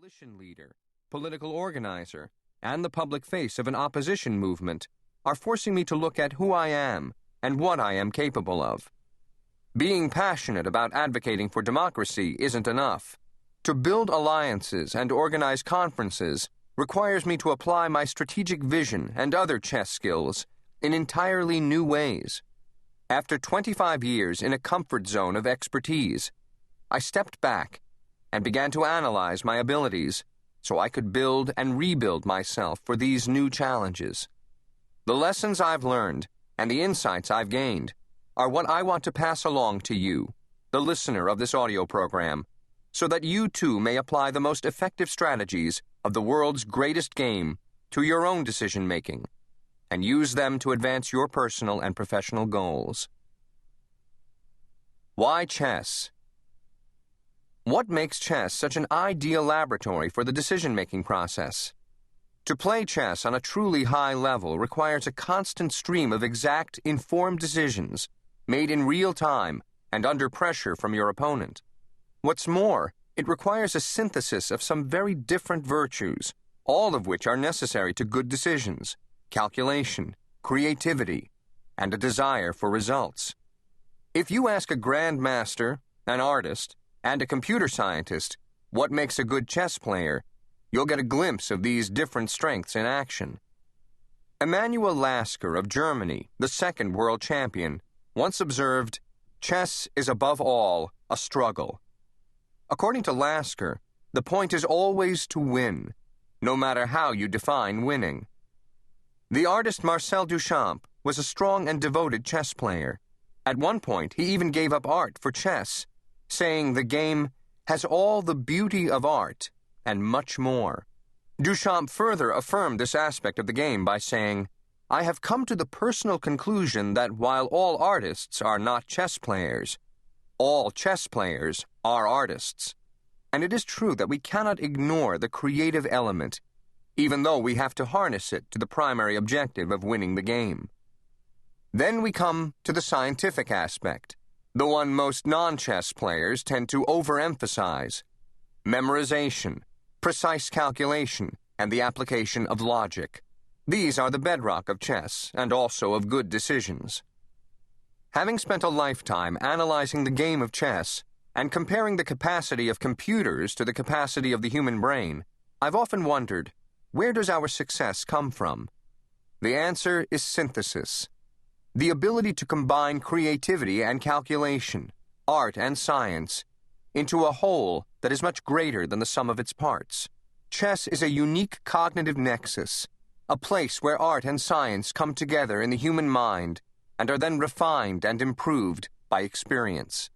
coalition leader, political organizer, and the public face of an opposition movement are forcing me to look at who I am and what I am capable of. Being passionate about advocating for democracy isn't enough. To build alliances and organize conferences requires me to apply my strategic vision and other chess skills in entirely new ways. After 25 years in a comfort zone of expertise, I stepped back and began to analyze my abilities so I could build and rebuild myself for these new challenges. The lessons I've learned and the insights I've gained are what I want to pass along to you, the listener of this audio program, so that you too may apply the most effective strategies of the world's greatest game to your own decision-making and use them to advance your personal and professional goals. Why chess? What makes chess such an ideal laboratory for the decision-making process? To play chess on a truly high level requires a constant stream of exact, informed decisions made in real time and under pressure from your opponent. What's more, it requires a synthesis of some very different virtues, all of which are necessary to good decisions: calculation, creativity, and a desire for results. If you ask a grandmaster, an artist, and a computer scientist what makes a good chess player, you'll get a glimpse of these different strengths in action. Emanuel Lasker of Germany, the second world champion, once observed, "Chess is above all a struggle." According to Lasker, the point is always to win, no matter how you define winning. The artist Marcel Duchamp was a strong and devoted chess player. At one point, he even gave up art for chess, saying the game has all the beauty of art and much more. Duchamp further affirmed this aspect of the game by saying, "I have come to the personal conclusion that while all artists are not chess players, all chess players are artists." And it is true that we cannot ignore the creative element, even though we have to harness it to the primary objective of winning the game. Then we come to the scientific aspect, the one most non-chess players tend to overemphasize: memorization, precise calculation, and the application of logic. These are the bedrock of chess and also of good decisions. Having spent a lifetime analyzing the game of chess and comparing the capacity of computers to the capacity of the human brain, I've often wondered, where does our success come from? The answer is synthesis. The ability to combine creativity and calculation, art and science, into a whole that is much greater than the sum of its parts. Chess is a unique cognitive nexus, a place where art and science come together in the human mind and are then refined and improved by experience.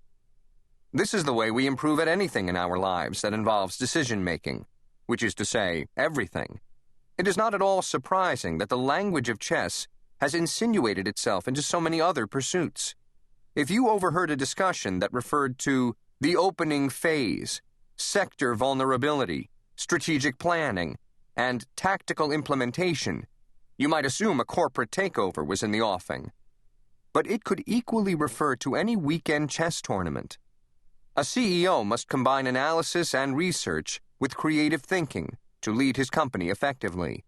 This is the way we improve at anything in our lives that involves decision-making, which is to say, everything. It is not at all surprising that the language of chess has insinuated itself into so many other pursuits. If you overheard a discussion that referred to the opening phase, sector vulnerability, strategic planning, and tactical implementation, you might assume a corporate takeover was in the offing. But it could equally refer to any weekend chess tournament. A CEO must combine analysis and research with creative thinking to lead his company effectively.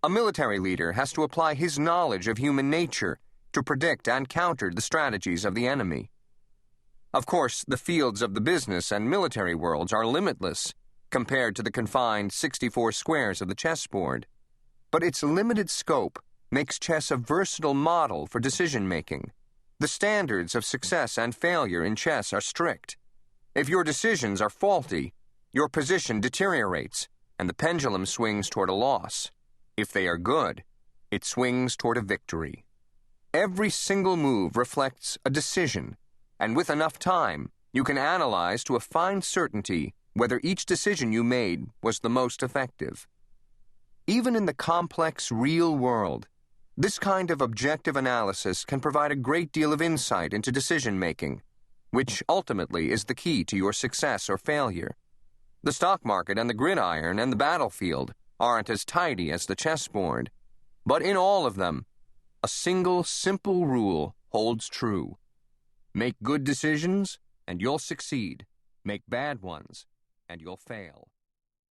A military leader has to apply his knowledge of human nature to predict and counter the strategies of the enemy. Of course, the fields of the business and military worlds are limitless compared to the confined 64 squares of the chessboard. But its limited scope makes chess a versatile model for decision-making. The standards of success and failure in chess are strict. If your decisions are faulty, your position deteriorates, and the pendulum swings toward a loss. If they are good, it swings toward a victory. Every single move reflects a decision, and with enough time, you can analyze to a fine certainty whether each decision you made was the most effective. Even in the complex real world, this kind of objective analysis can provide a great deal of insight into decision-making, which ultimately is the key to your success or failure. The stock market and the gridiron and the battlefield aren't as tidy as the chessboard, but in all of them, a single simple rule holds true. Make good decisions, and you'll succeed. Make bad ones, and you'll fail.